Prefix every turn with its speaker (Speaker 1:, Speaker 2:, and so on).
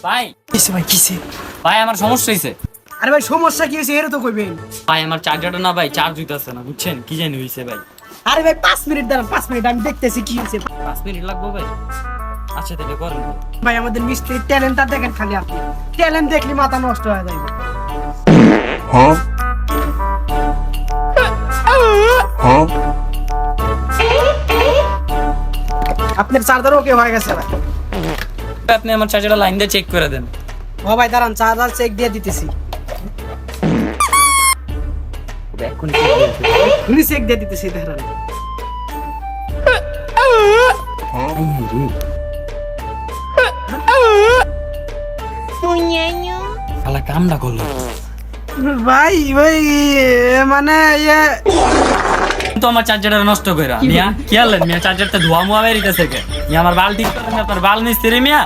Speaker 1: ভাই
Speaker 2: কিসে ভাই কিসে?
Speaker 1: ভাই আমার সমস্যা হয়েছে।
Speaker 2: আরে ভাই সমস্যা কি হয়েছে এর তো কইবেন।
Speaker 1: ভাই আমার চার্জারটা না ভাই চার্জ হইতেছে না, বুঝছেন কি জানি হয়েছে ভাই।
Speaker 2: আরে ভাই 5 মিনিট দাঁড়ান, 5 মিনিট আমি দেখতেছি কি হয়েছে।
Speaker 1: 5 মিনিট লাগবে ভাই? আচ্ছা তাহলে করেন।
Speaker 2: ভাই আমাদের মিস্ত্রি ট্যালেন্টটা দেখেন খালি আপনি। ট্যালেন্ট দেখলে মাথা নষ্ট হয়ে যায়। আপনার চার্জার ওকে হয়ে গেছে ভাই।
Speaker 1: আপনি আমার চার্জারটা লাইন দিয়ে চেক করে দেন।
Speaker 2: ও ভাই দাঁড়ান, চার্জার চেক দিয়ে দিতেছি।
Speaker 1: এক্ষুনি
Speaker 2: ঘুরি চেক দিয়ে দিতেছি দাঁড়ান।
Speaker 1: শালা কামটা করলো।
Speaker 2: ভাই ভাই মানে
Speaker 1: তো আমার চার্জারটা নষ্ট কইরা মিয়া কি আনলেন মিয়া? চার্জারটা ধোয়া মোয়া বেরিতেছে কে মিয়া? আমার বাল ঠিক করেন, আপনার বাল মিস্ত্রি মিয়া।